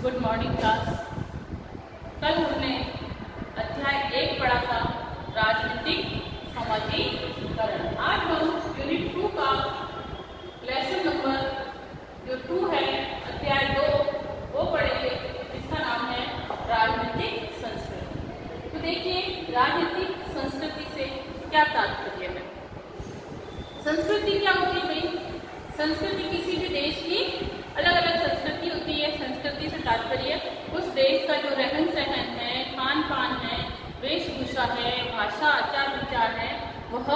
Good morning class. कल हमने अध्याय 1 पढ़ा था, राजनीतिक समाजीकरण। आज हम यूनिट 2 का लेसन नंबर जो 2 है, अध्याय 2 वो पढ़ेंगे, जिसका नाम है राजनीतिक संस्कृति। तो देखिए, राजनीतिक संस्कृति से क्या तात्पर्य है। संस्कृति क्या होती है भाई? संस्कृति किसी भी देश की अलग अलग संस्कृति होती है। संस्कृति से तात्पर्य उस देश का जो रहन सहन है, खान पान है, वेशभूषा है, भाषा, आचार विचार है, वह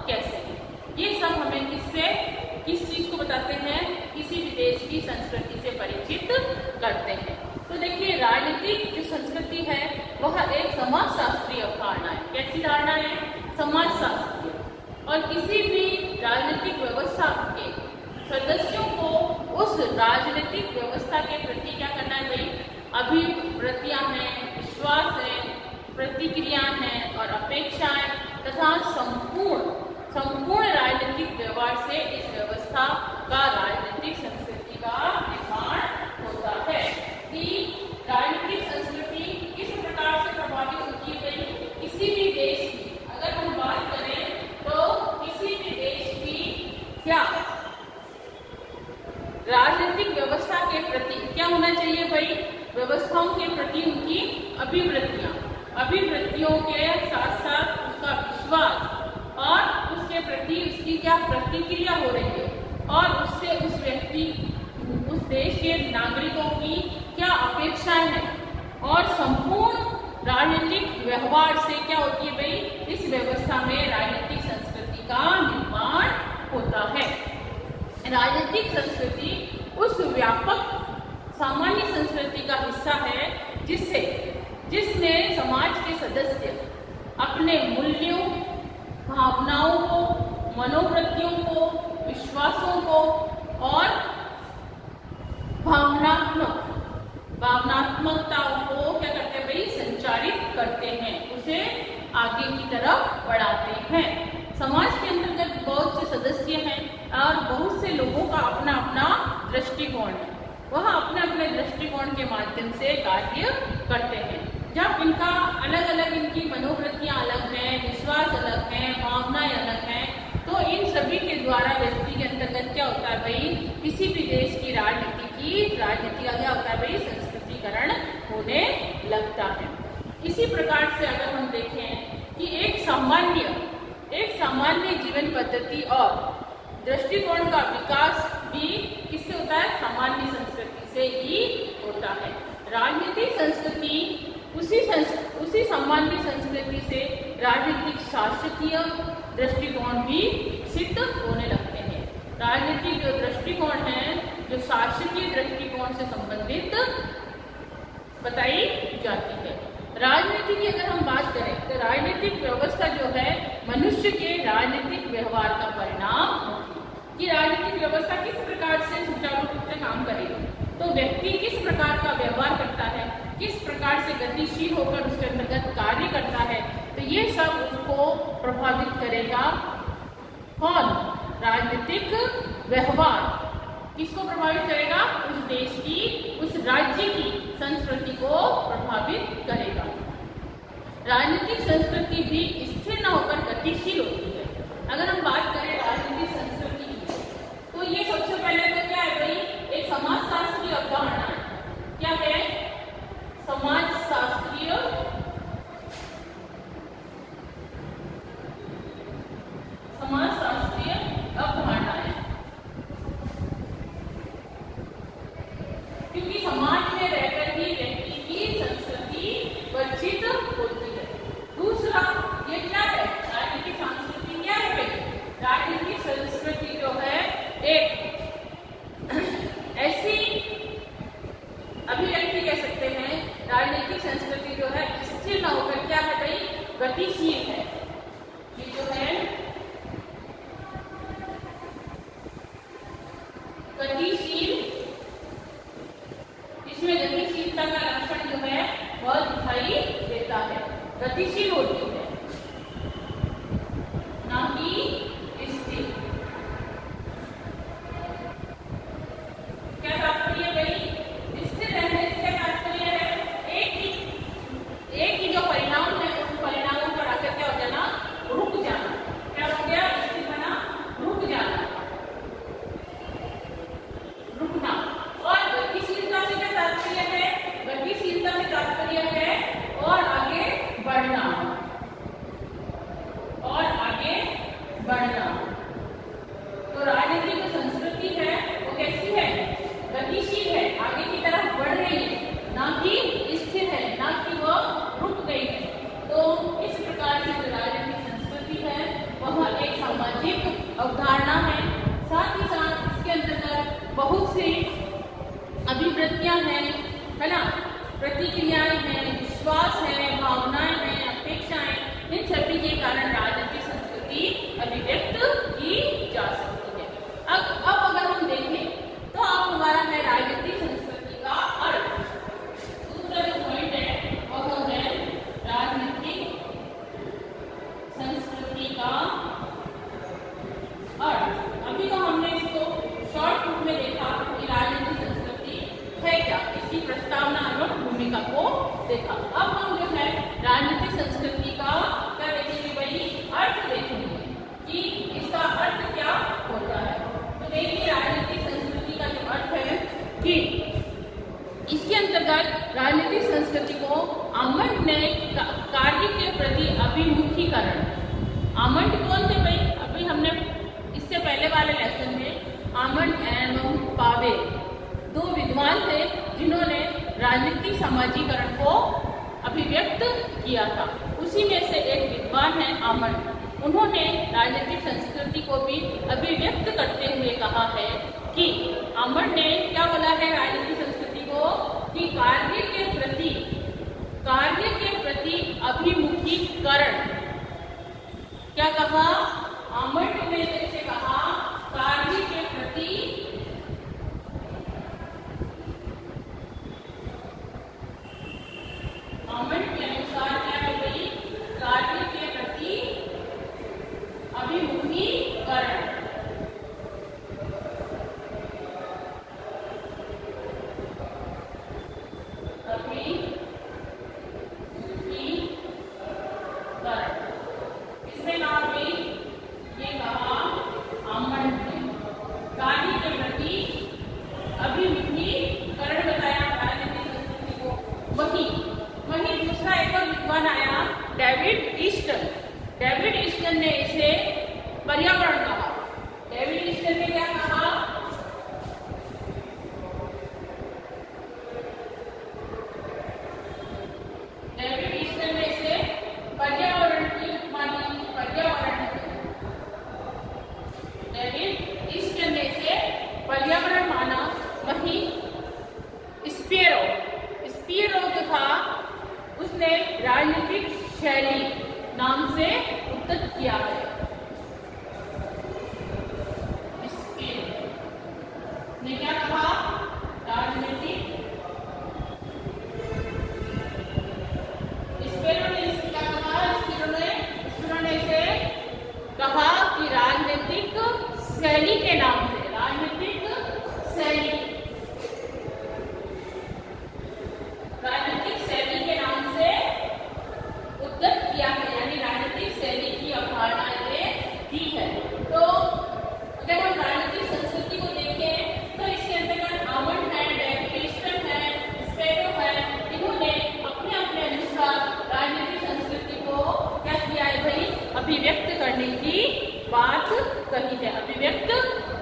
कैसे है। ये सब हमें किस चीज को बताते हैं? किसी भी देश की संस्कृति से परिचित करते हैं। तो देखिए, राजनीतिक जो संस्कृति है वह एक समाजशास्त्रीय अवधारणा है। कैसी धारणा है? समाजशास्त्रीय। और किसी भी राजनीतिक व्यवस्था के सदस्यों को उस राजनीतिक व्यवस्था के प्रति क्या करना है भाई? अभिवृत्तियां हैं, विश्वास है, प्रतिक्रिया हैं और अपेक्षाएं तथा संपूर्ण राजनीतिक व्यवहार से इस व्यवस्था का राजनीतिक संस्कृति का निर्माण होता है। कि राजनीतिक संस्कृति किस प्रकार से प्रभावित होती है भाई? किसी भी देश की अगर हम बात करें तो किसी भी देश की क्या राजनीतिक व्यवस्था के प्रति क्या होना चाहिए भाई? व्यवस्थाओं के प्रति उनकी अभिवृत्तियों के साथ साथ उसका विश्वास और उसके प्रति उसकी क्या प्रतिक्रिया हो रही है, और उससे उस देश के नागरिकों की क्या अपेक्षाएं हैं, और संपूर्ण राजनीतिक व्यवहार से क्या होती है भाई? इस व्यवस्था में राजनीतिक संस्कृति का निर्माण होता है। राजनीतिक संस्कृति उस व्यापक सामान्य संस्कृति का हिस्सा है जिसमें समाज के सदस्य अपने मूल्यों, भावनाओं को, मनोवृत्तियों को, विश्वासों को और भावनात्मकताओं को क्या करते हैं भाई? संचारित करते हैं, उसे आगे की तरफ बढ़ाते हैं। समाज के अंतर्गत बहुत से सदस्य हैं और बहुत से लोगों का अपना अपना दृष्टिकोण है। वह अपने अपने दृष्टिकोण के माध्यम से कार्य करते हैं। जब इनका अलग अलग, इनकी मनोवृत्तियां अलग हैं, विश्वास अलग हैं, भावनाएं अलग हैं, तो इन सभी के द्वारा व्यक्ति के अंतर्गत क्या होता है भाई? किसी भी देश की राजनीति का क्या होता है भाई? संस्कृतिकरण होने लगता है। इसी प्रकार से अगर हम देखें कि एक सामान्य जीवन पद्धति और दृष्टिकोण का विकास भी किससे होता है? सामान्य संस्कृति से ही होता है। राजनीतिक संस्कृति उसी सामान्य संस्कृति से राजनीतिक शासकीय दृष्टिकोण भी विकसित होने लगते हैं। राजनीतिक जो दृष्टिकोण है, जो शासकीय दृष्टिकोण से संबंधित बताई जाती है। राजनीति की अगर हम बात करें तो राजनीतिक व्यवस्था जो है मनुष्य के राजनीतिक व्यवहार का परिणाम होती है। कि राजनीतिक व्यवस्था किस प्रकार से सुचारू रूप से काम करेगी, तो व्यक्ति किस प्रकार का व्यवहार करता है, किस प्रकार से गतिशील होकर उसके अंतर्गत कार्य करता है, तो ये सब उसको प्रभावित करेगा। कौन? राजनीतिक व्यवहार किसको प्रभावित करेगा? उस देश की, उस राज्य की संस्कृति को प्रभावित करेगा। राजनीतिक संस्कृति भी स्थिर न होकर गतिशील होती है। अगर हम बात करें राजनीतिक संस्कृति की, तो ये सबसे पहले तो क्या है भाई? एक समाजशास्त्रीय अवधारणा है। क्या है? समाजशास्त्रीय अवधारणा है। क्योंकि समाज में रहकर ही व्यक्ति की संस्कृति वर्जित होती है। दूसरा, ये क्या है? राजनीतिक संस्कृति क्या है भाई? राजनीतिक संस्कृति जो है एक ऐसी अभिव्यक्ति कह सकते हैं। राजनीतिक संस्कृति जो है स्थिर न होकर क्या है भाई? गतिशील है। ये जो है गतिशील, इसमें गतिशीलता का लक्षण जो है वह दिखाई देता है। गतिशील होती है, ना कि स्थिर। क्या तात्पर्य भाई? स्थिर रहने से है ना, प्रतिक्रियाएं हैं, विश्वास है, भावनाएं हैं, अपेक्षाएं, इन सभी के कारण राजनीतिक संस्कृति अभिव्यक्त की जा सकती है। अब अगर हम देखें तो अब हमारा है राजनीतिक संस्कृति का अर्थ। दूसरा जो पॉइंट है वह है राजनीतिक संस्कृति का अर्थ। अभी तो हमने इसको शॉर्ट रूप में देखा कि राजनीतिक संस्कृति है क्या, इसकी प्रस्तावना और भूमिका को देखा। अब हम जो है राजनीतिक संस्कृति का क्या देखेंगे भाई, अर्थ देखेंगे कि इसका अर्थ क्या होता है। तो देखिए राजनीतिक संस्कृति का जो अर्थ है कि इसके अंतर्गत राजनीतिक संस्कृति को आमंड ने कार्य के प्रति अभिमुखीकरण। आमंड कौन थे भाई, अभी हमने इससे पहले वाले लेसन में आमंड एवं पावेल दो विद्वान थे जिन्होंने राजनीतिक समाजीकरण को अभिव्यक्त किया था। उसी में से एक विद्वान है आमंड। उन्होंने राजनीतिक संस्कृति को भी अभिव्यक्त करते हुए कहा है कि आमंड ने क्या बोला है राजनीतिक संस्कृति को कि कार्य के प्रति अभिमुखीकरण। क्या कहा आमंड ने, जैसे कहा कार्य के प्रति आमंड के अनुसार क्या है भाई, कार्य के प्रति अभिमुखीकरण। इसमें कहा भाई, ये कहा आमंड ने कार्य के प्रति अभिमुखीकरण बताया राजनीतिक संस्कृति को। वही दूसरा एक और विद्वान आया डेविड ईस्टन। डेविड ईस्टन ने इसे पर्यावरण कहा। डेविड ईस्टन ने क्या कहा, डेविड ईस्टन ने इसे पर्यावरण की उपमा दी। पर्यावरण, डेविड ईस्टन ने इसे पर्यावरण माना। वही स्पीरो जो था उसने राजनीतिक शैली नाम से उद्धृत किया है। ने क्या कहा, राजनीतिक स्पीरो ने क्या कहा, स्पीरो ने इसे कहा कि राजनीतिक शैली के नाम से, राजनीतिक शैली के नाम से उद्धृत किया है, यानी राजनीतिक शैली की अवधारणा ये दी है। तो अगर हम राजनीतिक संस्कृति को देखें तो इसके अंतर्गत आमंड है, डेविड ईस्टन है, स्पीरो है, इन्होंने अपने अपने अनुसार राजनीतिक संस्कृति को क्या किया है भाई, अभिव्यक्त करने की बात कही है, अभिव्यक्त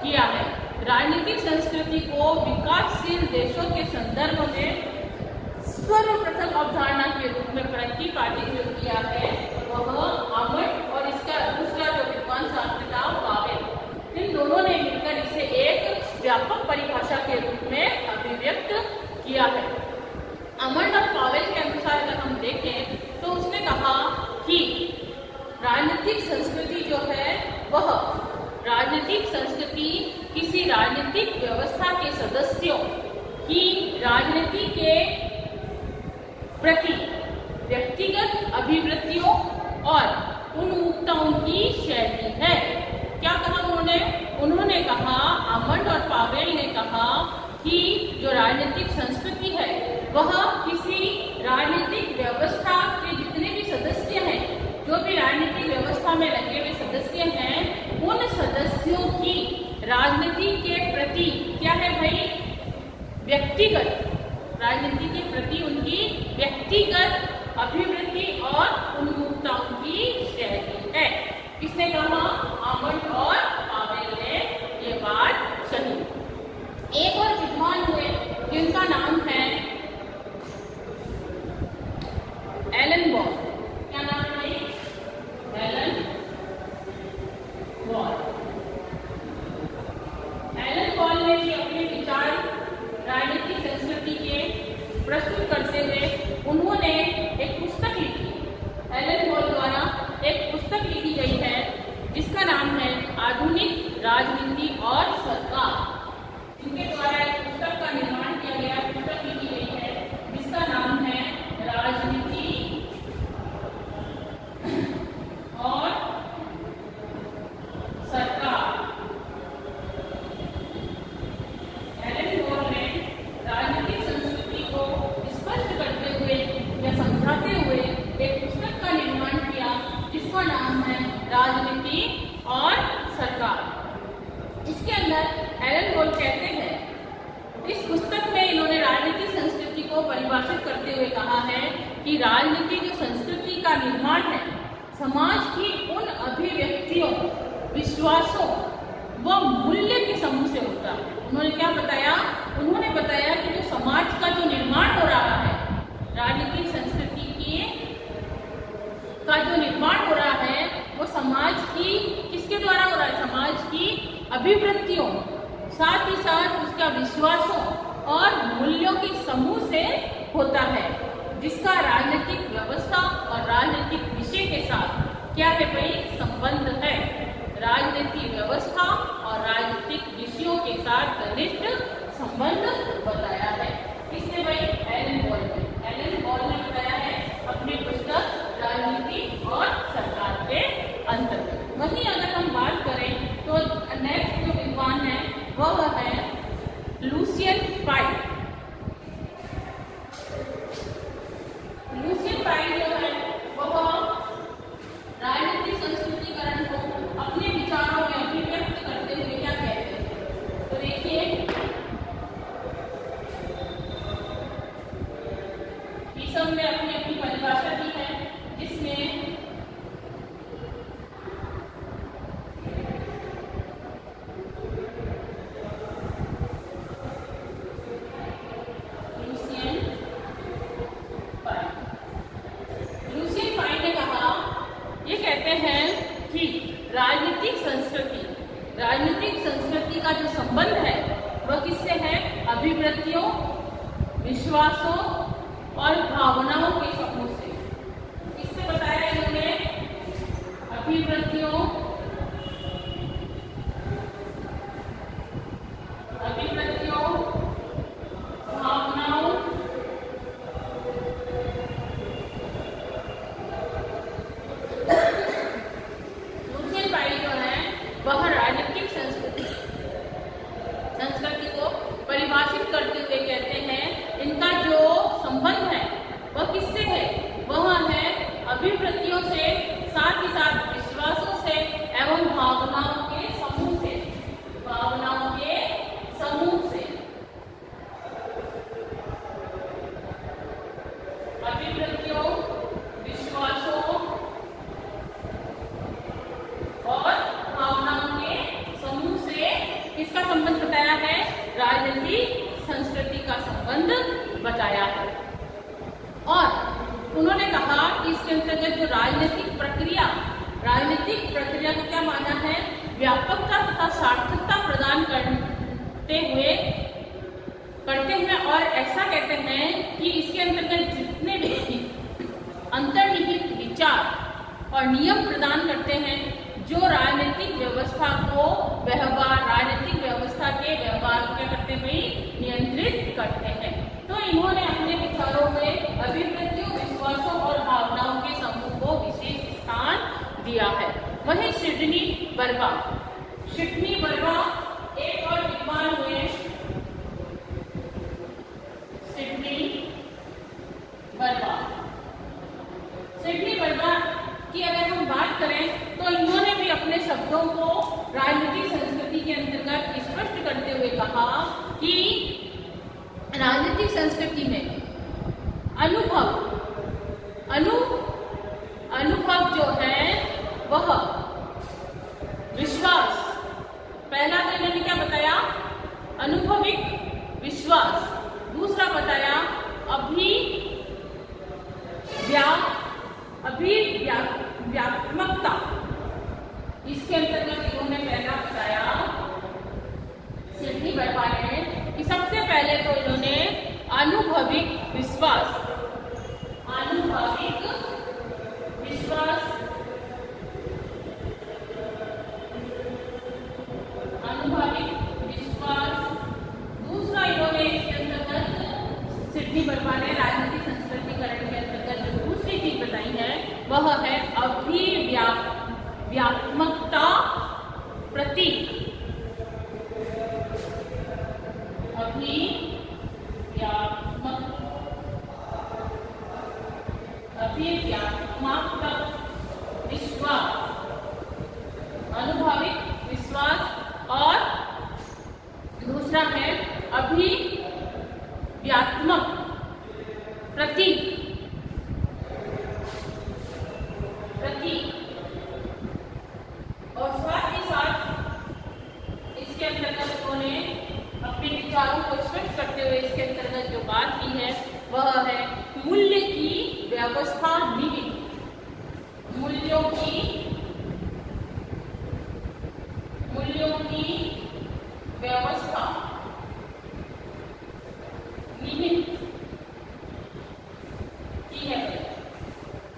किया है। राजनीतिक संस्कृति को विकासशील देशों के संदर्भ में सर्वप्रथम अवधारणा के रूप में प्रतिपादित किया है वह आमंड, और इसका दूसरा जो विद्वान शास्त्री था पावेल। इन दोनों ने मिलकर इसे एक व्यापक परिभाषा के रूप में अभिव्यक्त किया है। आमंड और पावेल के अनुसार अगर हम देखें तो उसने कहा कि राजनीतिक संस्कृति जो है वह राजनीतिक संस्कृति किसी राजनीतिक व्यवस्था के सदस्यों की राजनीति के प्रति व्यक्तिगत अभिवृत्तियों और उन्मुखताओं की शैली है। क्या कहा उन्होंने कहा, आमंड और पावेल ने कहा कि जो राजनीतिक संस्कृति है वह किसी राजनीतिक व्यवस्था के जितने भी सदस्य हैं, जो भी राजनीतिक व्यवस्था में लगे हुए सदस्य हैं, उन सदस्यों की राजनीति के प्रति क्या है भाई, व्यक्तिगत राजनीति के प्रति उनकी व्यक्तिगत अभिवृत्ति और उन्मुखताओं की शैली है। किसने कहा, आमंड और पावेल ने ये बात कही। एक और विद्वान हुए जिनका नाम है एलन बॉल। क्या नाम है भाई, एलन बॉल। एलन बॉल ने भी अपने विचार राजनीतिक संस्कृति के प्रस्तुत करते हुए उन्होंने एक पुस्तक लिखी। एलन हॉल द्वारा एक पुस्तक लिखी गई है जिसका नाम है आधुनिक राजनीति और सरकार। इनके द्वारा एक पुस्तक का निर्माण किया गया, पुस्तक लिखी गई है जिसका नाम है राजनीति और सरकार। एलन हॉल ने राजनीतिक संस्कृति को स्पष्ट करते हुए या समझाते हुए एक पुस्तक का निर्माण किया जिसका नाम है राजनीति और सरकार। इसके अंदर एलन हॉल कहते हैं, इस पुस्तक में इन्होंने राजनीतिक संस्कृति को परिभाषित करते हुए कहा है कि राजनीति जो संस्कृति का निर्माण है, समाज की उन अभिव्यक्तियों, विश्वासों व मूल्य के समूह से होता है। उन्होंने क्या बताया? उन्होंने बताया कि जो समाज का जो निर्माण हो रहा है, राजनीतिक संस्कृति का जो निर्माण हो रहा है वो समाज की किसके द्वारा हो रहा है? समाज की अभिवृत्तियों, साथ ही साथ उसका विश्वासों और मूल्यों के समूह से होता है, जिसका राजनीतिक व्यवस्था और राजनीतिक विषय के साथ क्या है भाई? संबंध है। राजनीतिक व्यवस्था और राजनीतिक विषयों के साथ घनिष्ठ संबंध बताया है। किसने भाई? एलन हॉल ने। एलन हॉल ने बताया है अपनी पुस्तक राजनीति और सरकार के अंतर्गत। वहीं अगर हम बात करें तो नेक्स्ट जो विद्वान है वह है लुसियन पाई। लुसियन पाई जो है वह राजनीतिक संस्कृतिकरण को अपने विचारों में अभिव्यक्त करते हुए क्या कहते हैं? तो देखिए, इस सबने अपनी अपनी परिभाषा दी है जिसमें राजनीतिक संस्कृति का जो संबंध है वह किससे है? अभिवृत्तियों, विश्वासों और भावनाओं के समूह से। किससे बताया इन्होंने? अभिवृत्तियों, भावनाओं वह राजनीतिक संस्कृति को परिभाषित करते हुए कहते हैं इनका जो संबंध है वह किससे है? वह है अभिवृत्तियों से, साथ ही साथ विश्वासों से एवं भावनाओं के समूह से। भावनाओं के समूह से अभिवृत्तियों, विश्वासों और भावनाओं के समूह से किसका संबंध बताया है? राजनीतिक संस्कृति का संबंध बताया है। और उन्होंने कहा कि इसके अंतर्गत जो राजनीतिक प्रक्रिया को क्या माना है? व्यापकता तथा सार्थकता प्रदान करते हैं और ऐसा कहते हैं कि इसके अंतर्गत जितने भी अंतर्निहित विचार और नियम प्रदान करते हैं जो राजनीतिक व्यवस्था को राजनीतिक व्यवस्था के व्यवहार को क्या करते हुए नियंत्रित करते हैं। तो इन्होंने अपने विचारों में अभिवृत्तियों, विश्वासों और भावनाओं के समूह को विशेष स्थान दिया है। वहीं सिडनी बर्बा एक और विद्वान हुए। सिडनी बर्बा की अगर हम बात करें तो इन्होंने भी अपने शब्दों को राजनीतिक संस्कृति के अंतर्गत स्पष्ट करते हुए कहा कि राजनीतिक संस्कृति में अनुभव जो है वह विश्वास, पहला तो इन्होंने क्या बताया? अनुभविक विश्वास। दूसरा बताया अभिव्यात्मकता। इसके अंतर्गत इन्होंने पहला बताया सिडनी बर्बा ने कि सबसे पहले तो इन्होंने आनुभविक विश्वास, आनुभविक विश्वास, आनुभविक विश्वास। दूसरा इन्होंने इसके अंतर्गत सिडनी बर्मा ने राजनीतिक संस्कृतिकरण के अंतर्गत जो दूसरी चीज बताई है वह है अभिव्यात्मकता प्रतीक, अभिव्यात्मक विश्वास, अनुभविक विश्वास, और दूसरा है अभिव्यात्मक प्रतीक, और साथ ही साथ इसके अंतर्गत उन्होंने अपने विचारों को स्पष्ट करते हुए इसके अंतर्गत जो बात की है वह है मूल्य की व्यवस्था निहित, मूल्यों की व्यवस्था निहित की है।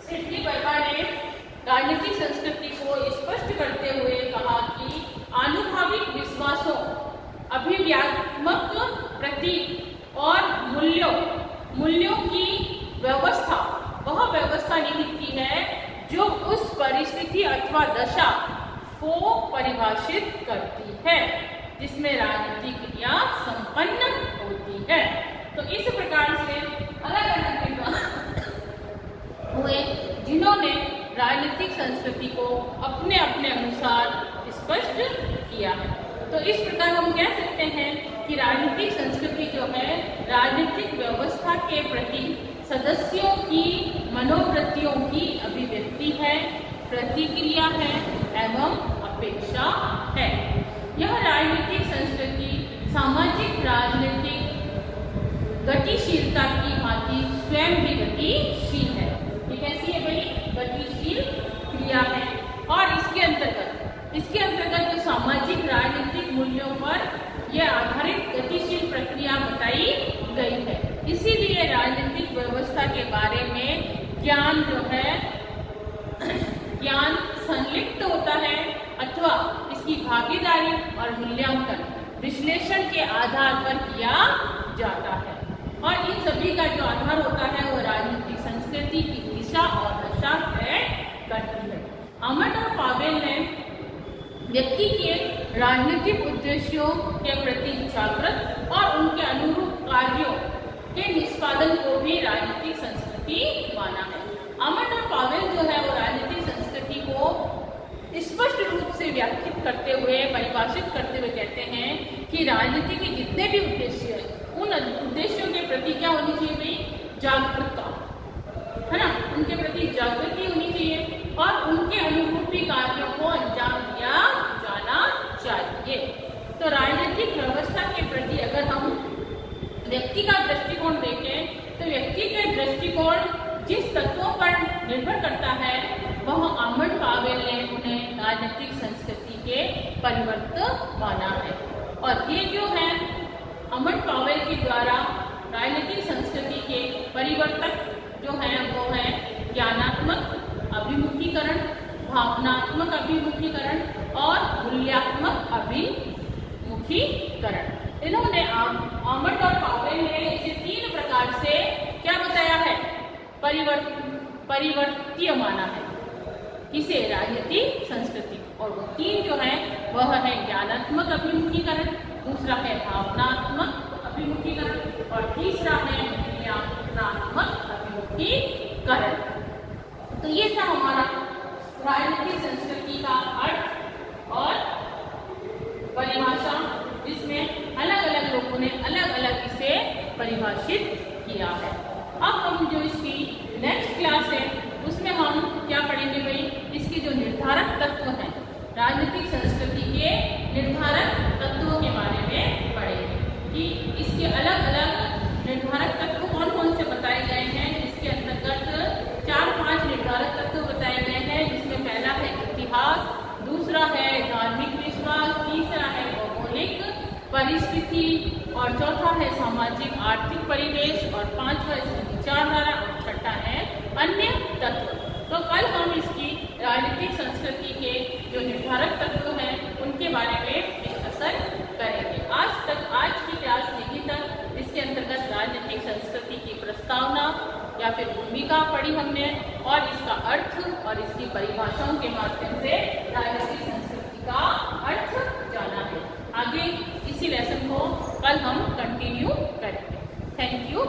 सिडनी बर्मा ने राजनीतिक संस्कृति को स्पष्ट करते हुए कहा कि आनुभविक विश्वासों, अभिव्यात्मक प्रतीक और मूल्यों की व्यवस्था वह व्यवस्था निहित की है जो उस परिस्थिति अथवा दशा को परिभाषित करती है जिसमें राजनीतिक क्रिया संपन्न होती है। तो इस प्रकार से अलग अलग विद्वान हुए जिन्होंने राजनीतिक संस्कृति को अपने अपने अनुसार स्पष्ट किया है। तो इस प्रकार हम कह सकते हैं कि राजनीतिक संस्कृति जो है राजनीतिक व्यवस्था के प्रति सदस्यों की मनोवृत्तियों की अभिव्यक्ति है, प्रतिक्रिया है एवं अपेक्षा है। यह राजनीतिक संस्कृति सामाजिक राजनीतिक गतिशीलता की भांति स्वयं भी गतिशील है। ये कैसी है भाई? गतिशील क्रिया है। और इसके अंतर्गत जो सामाजिक राजनीतिक मूल्यों पर यह आधारित गतिशील प्रक्रिया बताई गई है। इसीलिए राजनीतिक व्यवस्था के बारे में ज्ञान जो है ज्ञान संलिप्त होता है अथवा इसकी भागीदारी और मूल्यांकन विश्लेषण के आधार पर किया जाता है। और इन सभी का जो आधार होता है वो राजनीतिक संस्कृति की दिशा और दशा तय करती है। आमंड और पावेल ने व्यक्ति के राजनीतिक उद्देश्यों के प्रति जागृत और उनके अनुरूप कार्यों के निष्पादन को भी राजनीतिक संस्कृति माना है। आमंड और पावेल जो है वो राजनीतिक संस्कृति को स्पष्ट रूप से व्याख्यात करते हुए परिभाषित करते हुए कहते हैं कि राजनीति के जितने भी उद्देश्य हैं उन उद्देश्यों के प्रति क्या होनी चाहिए भाई? जागरूकता, है ना, उनके प्रति जागृति होनी चाहिए और उनके अनुरूपी कार्यों को अंजाम दिया जाना चाहिए। तो राजनीतिक व्यवस्था के प्रति अगर हम व्यक्ति का दृष्टिकोण देखें तो व्यक्ति के दृष्टिकोण जिस तत्वों पर निर्भर करता है वह आमंड पावेल ने उन्हें राजनीतिक संस्कृति के परिवर्तन माना है। और ये जो है आमंड पावेल के द्वारा राजनीतिक संस्कृति के परिवर्तक जो हैं वो है ज्ञानात्मक अभिमुखीकरण, भावनात्मक अभिमुखीकरण और मूल्यात्मक अभिमुखीकरण। इन्होंने आमंड और पावेल ने इसे 3 प्रकार से क्या बताया है? परिवर्तीय माना है किसे? राजनीतिक संस्कृति। और वो 3 जो है वह है ज्ञानात्मक अभिमुखीकरण, दूसरा है भावनात्मक अभिमुखीकरण और तीसरा है मूल्यात्मक अभिमुखीकरण। तो ये था हमारा राजनीतिक संस्कृति का अर्थ और परिभाषा, जिसमें अलग अलग लोगों ने अलग अलग इसे परिभाषित किया है। अब हम जो इसकी नेक्स्ट क्लास है उसमें हम क्या पढ़ेंगे भाई? इसके जो निर्धारक तत्व हैं, राजनीतिक संस्कृति के निर्धारक तत्वों के बारे में पढ़ेंगे कि इसके अलग अलग निर्धारक तत्व कौन कौन से बताए गए हैं। इसके अंतर्गत 4-5 निर्धारक तत्व बताए गए हैं, जिसमें पहला है इतिहास, दूसरा है धार्मिक विश्वास, तीसरा है भौगोलिक परिस्थिति संस्कृति, और चौथा है सामाजिक आर्थिक परिवेश, और पांचवा इसकी विचारधारा, और छठा है अन्य तत्व। तो कल हम इसकी राजनीतिक संस्कृति के जो निर्धारक तत्व हैं उनके बारे में डिस्कशन करेंगे। आज की क्लास में ही तक इसके अंतर्गत राजनीतिक संस्कृति की प्रस्तावना या फिर भूमिका पढ़ी हमने, और इसका अर्थ और इसकी परिभाषाओं के माध्यम से राजनीतिक संस्कृति का अर्थ जाना है। आगे इसी लेसन को कल हम कंटिन्यू करेंगे। Thank you.